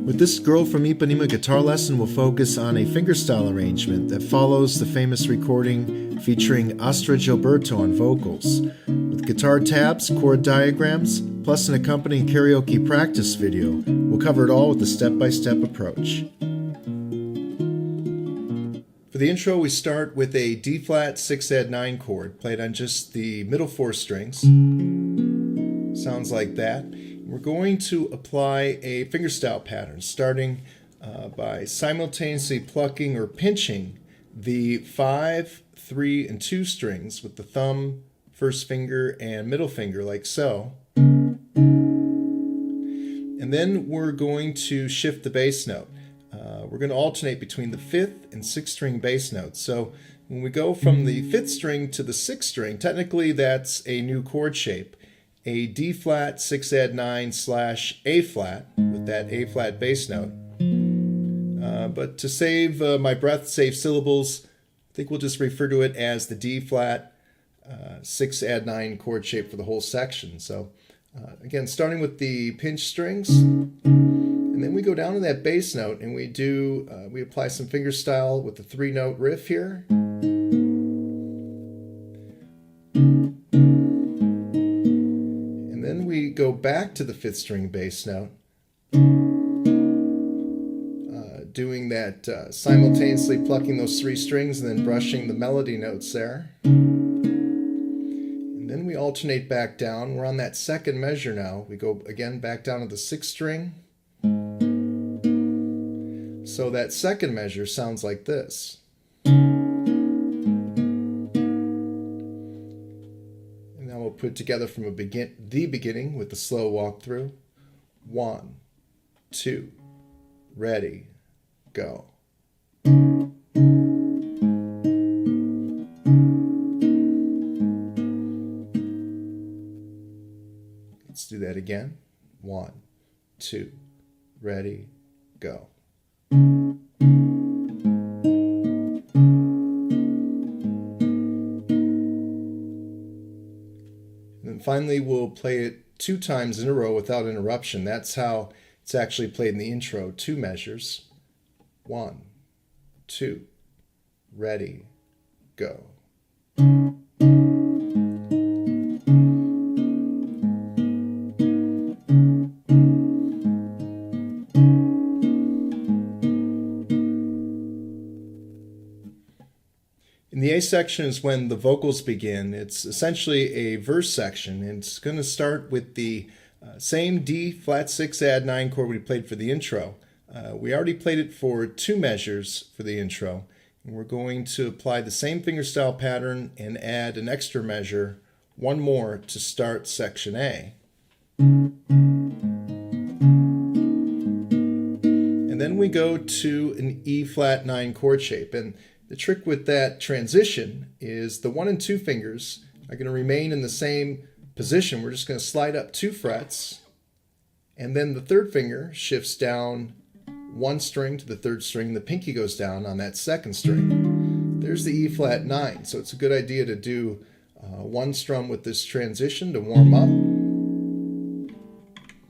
With this girl from Ipanema Guitar Lesson, we'll focus on a fingerstyle arrangement that follows the famous recording featuring Astrud Gilberto on vocals, with guitar tabs, chord diagrams, plus an accompanying karaoke practice video. We'll cover it all with a step-by-step approach. For the intro, we start with a D-flat 6-add-9 chord played on just the middle 4 strings. Sounds like that. We're going to apply a fingerstyle pattern, starting by simultaneously plucking or pinching the 5, 3, and 2 strings with the thumb, first finger, and middle finger, like so. And then we're going to shift the bass note. We're going to alternate between the 5th and 6th string bass notes. So when we go from the 5th string to the 6th string, technically that's a new chord shape. A D-flat 6-add-9 / A-flat with that A-flat bass note. But to save my breath, save syllables, I think we'll just refer to it as the D-flat 6-add-9 chord shape for the whole section. So again, starting with the pinch strings, and then we go down to that bass note and we apply some fingerstyle with the 3-note riff here. We go back to the 5th string bass note, doing that simultaneously plucking those 3 strings and then brushing the melody notes there. And then we alternate back down. We're on that 2nd measure now. We go again back down to the 6th string. So that 2nd measure sounds like this. Put together from the beginning with the slow walkthrough. 1, 2, ready, go. Let's do that again. 1, 2, ready, go. Finally, we'll play it 2 times in a row without interruption. That's how it's actually played in the intro. 2 measures. 1, 2, ready, go. In the A section is when the vocals begin. It's essentially a verse section, and it's going to start with the same D-flat 6-add-9 chord we played for the intro. We already played it for 2 measures for the intro, and we're going to apply the same fingerstyle pattern and add an extra measure, 1 more, to start section A. And then we go to an E-flat 9 chord shape, and the trick with that transition is the 1 and 2 fingers are going to remain in the same position. We're just going to slide up 2 frets, and then the 3rd finger shifts down 1 string to the 3rd string. The pinky goes down on that 2nd string. There's the E-flat 9, so it's a good idea to do 1 strum with this transition to warm up.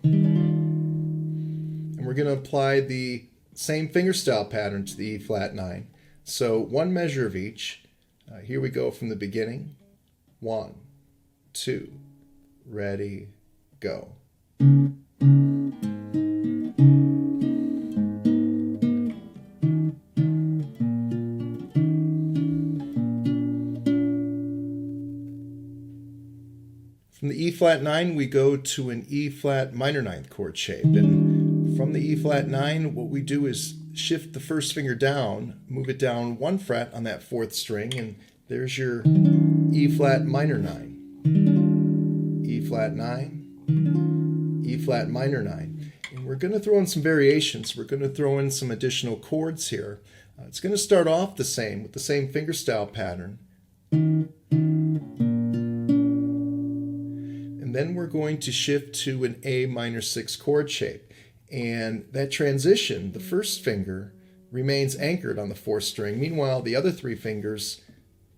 And we're going to apply the same fingerstyle pattern to the E-flat 9. So 1 measure of each. Here we go from the beginning. 1, 2, ready, go. From the E-flat 9, we go to an E-flat minor 9th chord shape. And from the E-flat 9, what we do is shift the first finger down, move it down 1 fret on that 4th string, and there's your E-flat minor 9. E-flat 9, E-flat minor 9. And we're going to throw in some variations. We're going to throw in some additional chords here. It's going to start off the same, with the same fingerstyle pattern. And then we're going to shift to an A minor 6 chord shape. And that transition, the first finger remains anchored on the 4th string. Meanwhile, the other 3 fingers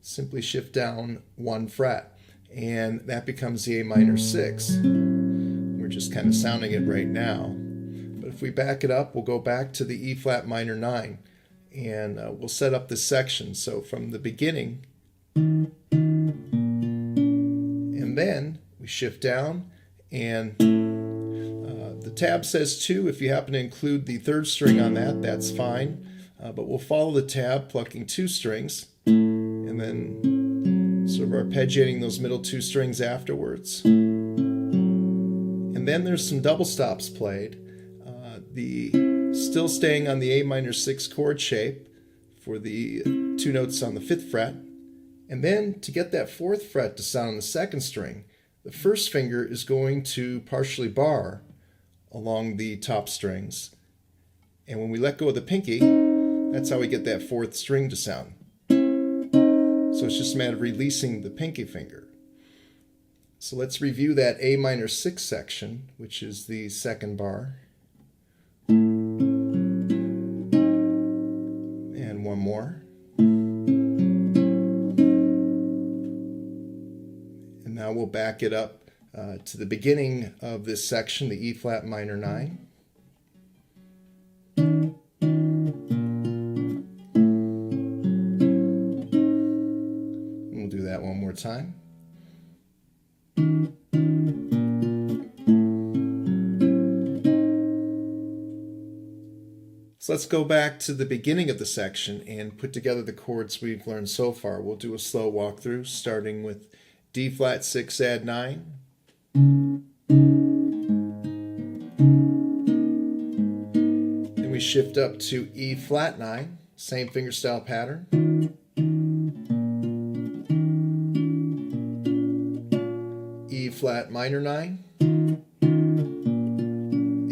simply shift down 1 fret. And that becomes the A minor 6. We're just kind of sounding it right now. But if we back it up, we'll go back to the E flat minor 9, and we'll set up this section. So from the beginning, and then we shift down, and the tab says 2. If you happen to include the 3rd string on that, that's fine. But we'll follow the tab, plucking 2 strings, and then sort of arpeggiating those middle 2 strings afterwards. And then there's some double stops played. Still staying on the A minor 6 chord shape for the 2 notes on the 5th fret. And then to get that 4th fret to sound on the 2nd string, the 1st finger is going to partially bar along the top strings. And when we let go of the pinky, that's how we get that 4th string to sound. So it's just a matter of releasing the pinky finger. So let's review that A minor 6 section, which is the 2nd bar. And one more. And now we'll back it up to the beginning of this section, the E flat minor 9. We'll do that one more time. So let's go back to the beginning of the section and put together the chords we've learned so far. We'll do a slow walkthrough, starting with D flat 6 add 9. Then we shift up to E flat 9, same fingerstyle pattern. E flat minor 9,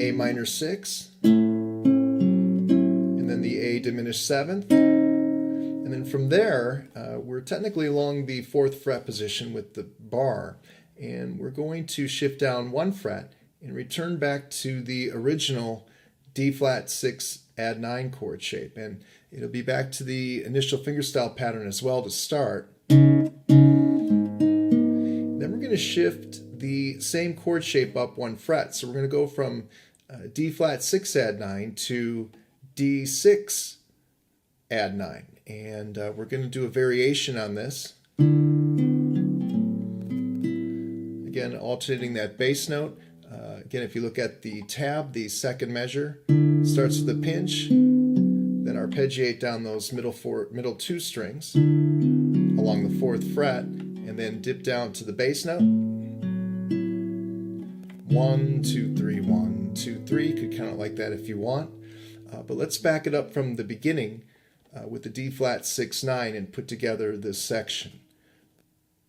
A minor 6, and then the A diminished 7th. And then from there, we're technically along the 4th fret position with the bar, and we're going to shift down 1 fret and return back to the original D flat 6 add 9 chord shape. And it'll be back to the initial fingerstyle pattern as well to start. Then we're going to shift the same chord shape up 1 fret. So we're going to go from D flat 6 add 9 to D6 add 9. And we're going to do a variation on this. Again, alternating that bass note. Again, if you look at the tab, the 2nd measure starts with a pinch, then arpeggiate down those middle 2 strings along the 4th fret, and then dip down to the bass note. 1, 2, 3, 1, 2, 3. You could count it like that if you want. But let's back it up from the beginning with the D flat 6 9 and put together this section.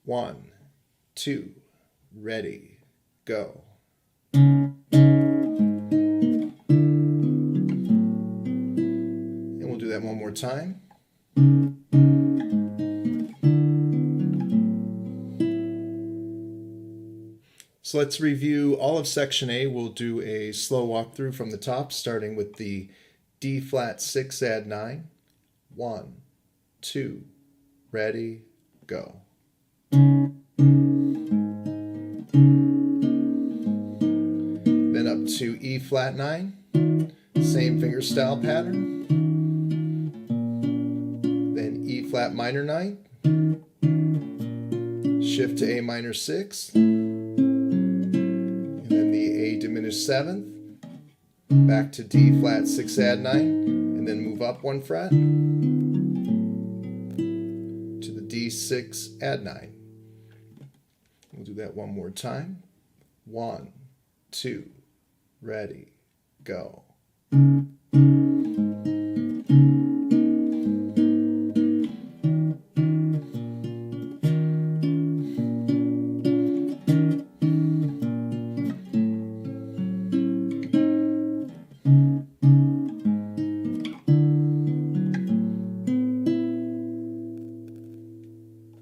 1, 2, ready, go. And we'll do that one more time. So let's review all of section A. We'll do a slow walkthrough from the top, starting with the D flat 6 add 9. 1, 2, ready, go. Then up to E flat 9, same fingerstyle pattern. Then E flat minor 9, shift to A minor 6, and then the A diminished 7th, back to D flat 6 add 9, and then move up 1 fret to the D6 add 9. We'll do that one more time. 1, 2, ready, go.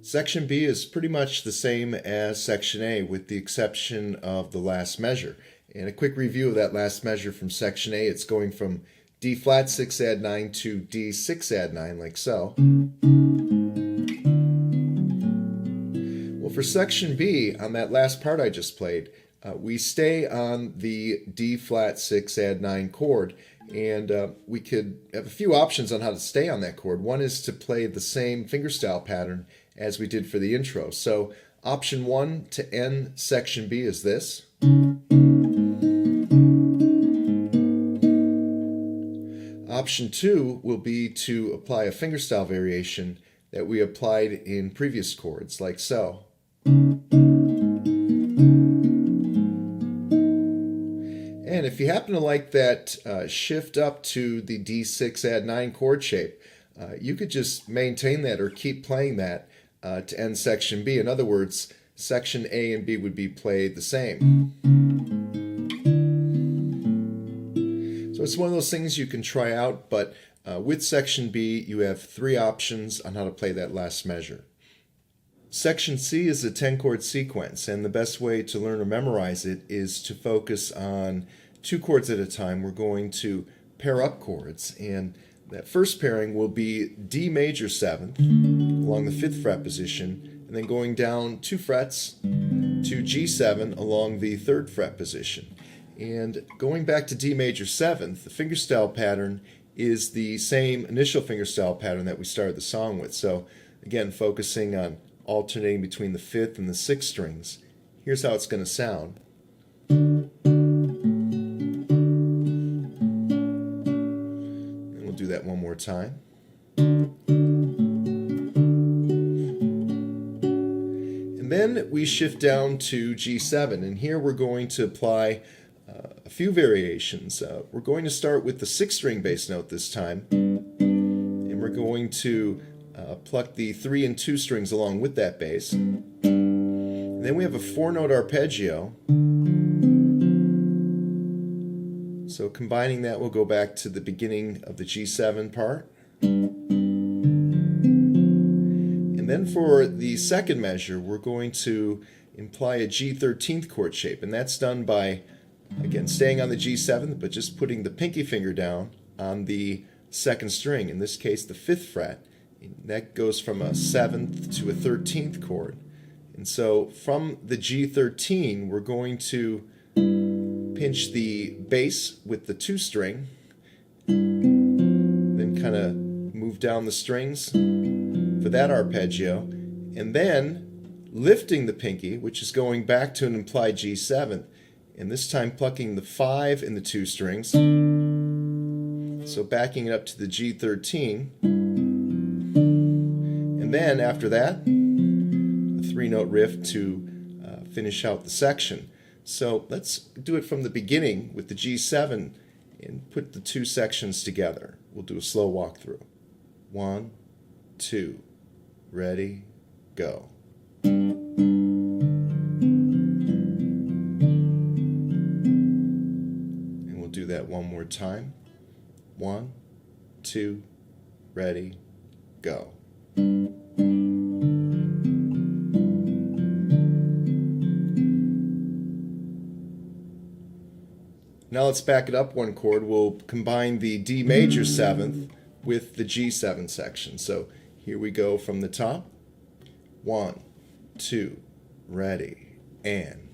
Section B is pretty much the same as Section A with the exception of the last measure. And a quick review of that last measure from Section A, it's going from D flat 6 add 9 to D6 add 9 like so. Well, for Section B, on that last part I just played, we stay on the D flat 6 add 9 chord, and we could have a few options on how to stay on that chord. One is to play the same fingerstyle pattern as we did for the intro. So option 1 to end section B is this. Option 2 will be to apply a fingerstyle variation that we applied in previous chords, like so. And if you happen to like that shift up to the D6 add 9 chord shape, you could just maintain that or keep playing that to end section B. In other words, section A and B would be played the same. So it's one of those things you can try out, but with section B, you have 3 options on how to play that last measure. Section C is a 10-chord sequence, and the best way to learn or memorize it is to focus on 2 chords at a time. We're going to pair up chords, and that first pairing will be D major 7th along the 5th fret position, and then going down 2 frets to G7 along the 3rd fret position. And going back to D major 7th, the fingerstyle pattern is the same initial fingerstyle pattern that we started the song with. So again, focusing on alternating between the 5th and the 6th strings. Here's how it's going to sound. And we'll do that one more time. And then we shift down to G7, and here we're going to apply a few variations. We're going to start with the 6th string bass note this time, and we're going to pluck the 3 and 2 strings along with that bass. And then we have a 4-note arpeggio. So combining that, we'll go back to the beginning of the G7 part. And then for the second measure, we're going to imply a G13th chord shape, and that's done by, again, staying on the G7th, but just putting the pinky finger down on the 2nd string, in this case the 5th fret. And that goes from a 7th to a 13th chord. And so from the G13, we're going to pinch the bass with the 2 string, then kind of move down the strings for that arpeggio, and then lifting the pinky, which is going back to an implied G7, and this time plucking the 5 and the 2 strings, so backing it up to the G13. And then after that, a 3-note riff to finish out the section. So let's do it from the beginning with the G7 and put the 2 sections together. We'll do a slow walkthrough. 1, 2, ready, go. And we'll do that one more time. 1, 2, ready, go. Now let's back it up one chord. We'll combine the D major 7th with the G7 section. So here we go from the top. 1, 2, ready, and.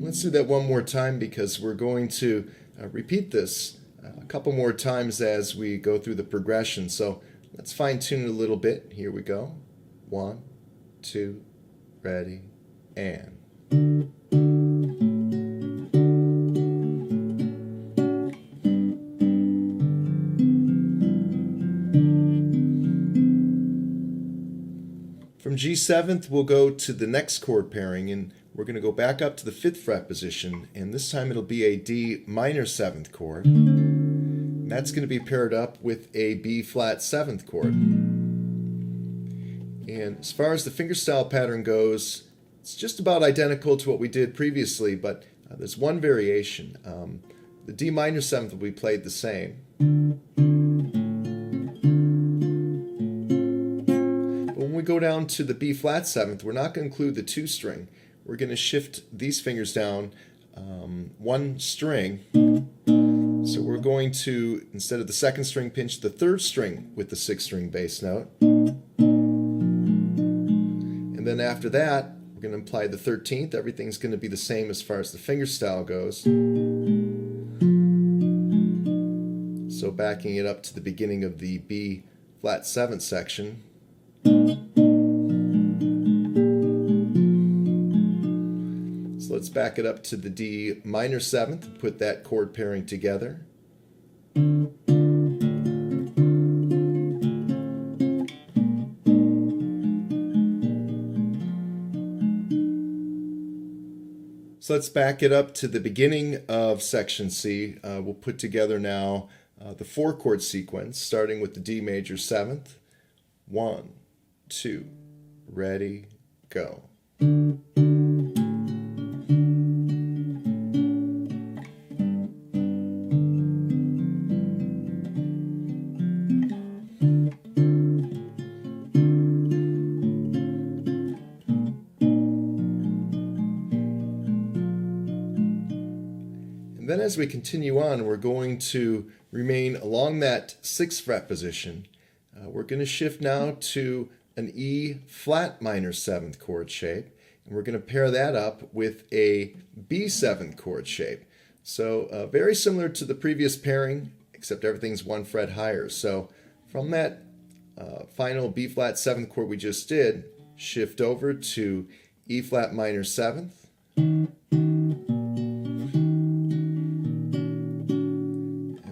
Let's do that one more time because we're going to repeat this a couple more times as we go through the progression. So let's fine tune it a little bit. Here we go. 1, 2, ready, and. From G7th, we'll go to the next chord pairing, and we're going to go back up to the 5th fret position, and this time it'll be a D minor 7th chord. And that's going to be paired up with a B flat 7th chord. And as far as the fingerstyle pattern goes, it's just about identical to what we did previously, but there's one variation. The D minor 7th will be played the same. But when we go down to the B flat 7th, we're not going to include the 2 string. We're going to shift these fingers down 1 string, So we're going to, instead of the second string, pinch the third string with the sixth string bass note. And then after that, we're going to apply the 13th. Everything's going to be the same as far as the fingerstyle goes. So backing it up to the beginning of the B flat 7th section. So let's back it up to the D minor 7th and put that chord pairing together. So let's back it up to the beginning of section C. We'll put together now the 4-chord sequence, starting with the D major 7th. 1, 2, ready, go. And then as we continue on, we're going to remain along that 6th fret position. We're going to shift now to an E flat minor 7th chord shape, and we're going to pair that up with a B 7th chord shape. So very similar to the previous pairing, except everything's 1 fret higher. So from that final B flat 7th chord we just did, shift over to E flat minor 7th.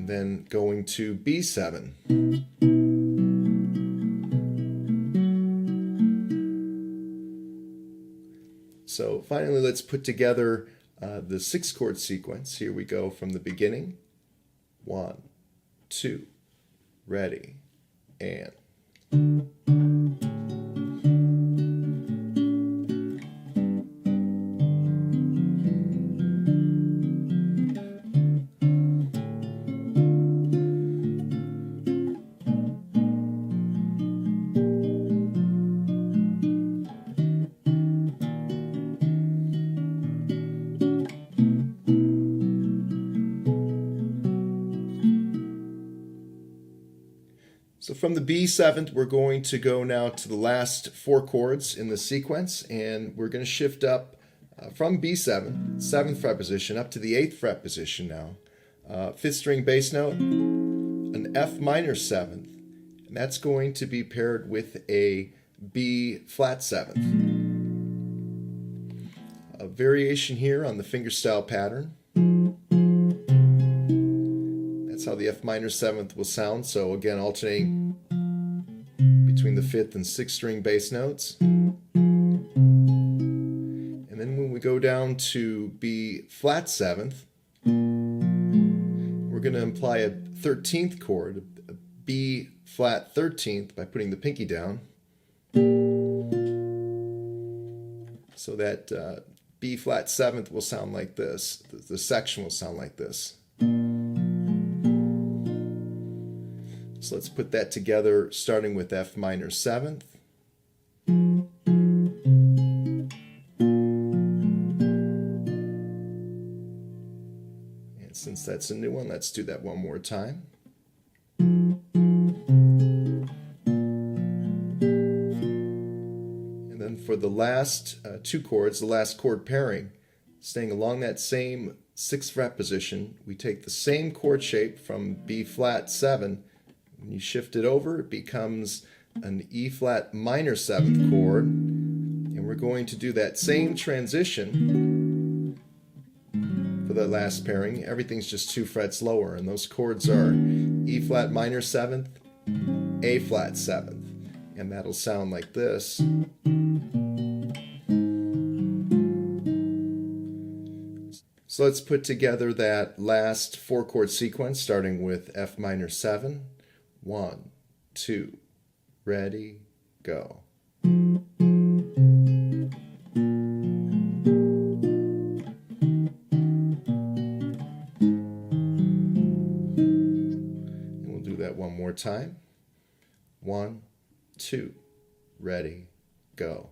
Then going to B7. So finally, let's put together the 6-chord sequence. Here we go from the beginning. 1, 2, ready, and. So from the B7th, we're going to go now to the last 4 chords in the sequence, and we're going to shift up from B7, 7th fret position, up to the 8th fret position now. 5th string bass note, an F minor 7th, and that's going to be paired with a B flat 7th. A variation here on the fingerstyle pattern. That's how the F minor 7th will sound. So again, alternating between the 5th and 6th string bass notes. And then when we go down to B flat 7th, we're going to apply a 13th chord, a B flat 13th, by putting the pinky down. So that B flat 7th will sound like this. The section will sound like this. So let's put that together, starting with F minor 7th. And since that's a new one, let's do that one more time. And then for the last 2 chords, the last chord pairing, staying along that same 6th fret position, we take the same chord shape from B flat 7. When you shift it over, it becomes an E flat minor 7th chord, and we're going to do that same transition for the last pairing. Everything's just 2 frets lower, and those chords are E flat minor 7th, A flat 7th, and that'll sound like this. So let's put together that last 4-chord sequence, starting with F minor 7. 1, 2, ready, go. And we'll do that one more time. 1, 2, ready, go.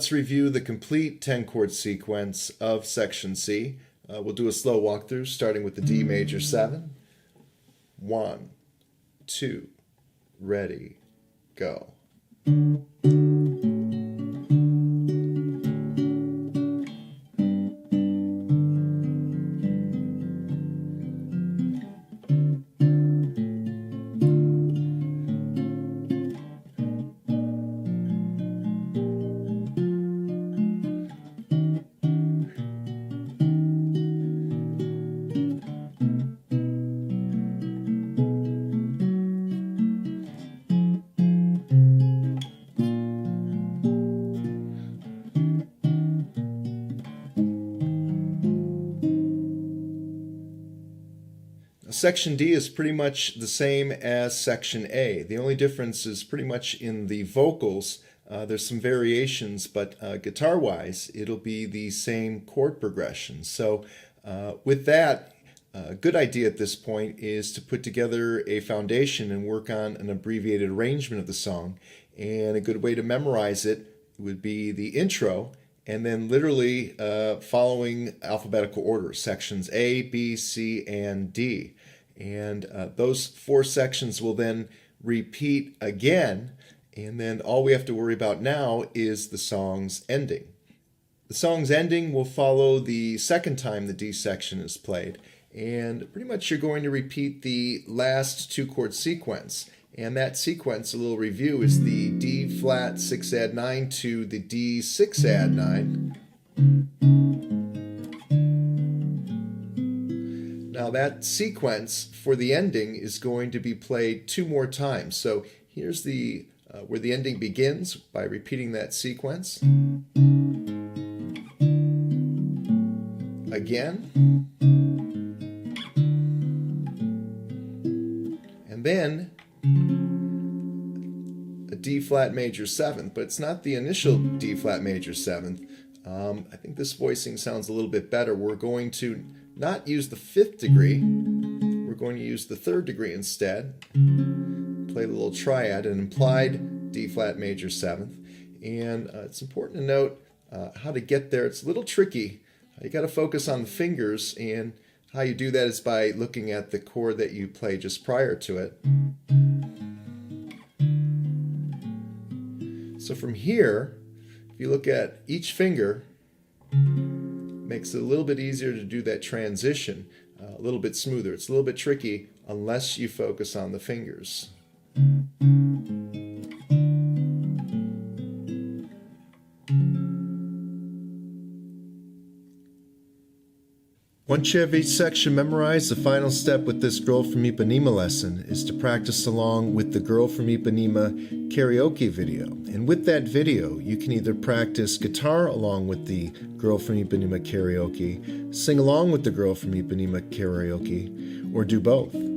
let's review the complete 10-chord sequence of section C. We'll do a slow walkthrough starting with the D major 7. 1, 2, ready, go. Section D is pretty much the same as Section A. The only difference is pretty much in the vocals. There's some variations, but guitar-wise, it'll be the same chord progression. So with that, a good idea at this point is to put together a foundation and work on an abbreviated arrangement of the song. And a good way to memorize it would be the intro, and then literally following alphabetical order, sections A, B, C, and D. And those 4 sections will then repeat again, and then all we have to worry about now is the song's ending. The song's ending will follow the second time the D section is played, and pretty much you're going to repeat the last 2-chord sequence. And that sequence, a little review, is the D flat 6 add 9 to the D 6 add 9. Now that sequence for the ending is going to be played 2 more times. So here's the where the ending begins by repeating that sequence. Again. And then a D flat major 7th, but it's not the initial D flat major 7th. I think this voicing sounds a little bit better. We're going to not use the 5th degree, we're going to use the 3rd degree instead. Play the little triad, an implied D flat major 7th. And it's important to note how to get there. It's a little tricky. You got to focus on the fingers, and how you do that is by looking at the chord that you play just prior to it. So from here, if you look at each finger, makes it a little bit easier to do that transition, a little bit smoother. It's a little bit tricky unless you focus on the fingers. Once you have each section memorized, the final step with this Girl from Ipanema lesson is to practice along with the Girl from Ipanema karaoke video. And with that video, you can either practice guitar along with the Girl from Ipanema karaoke, sing along with the Girl from Ipanema karaoke, or do both.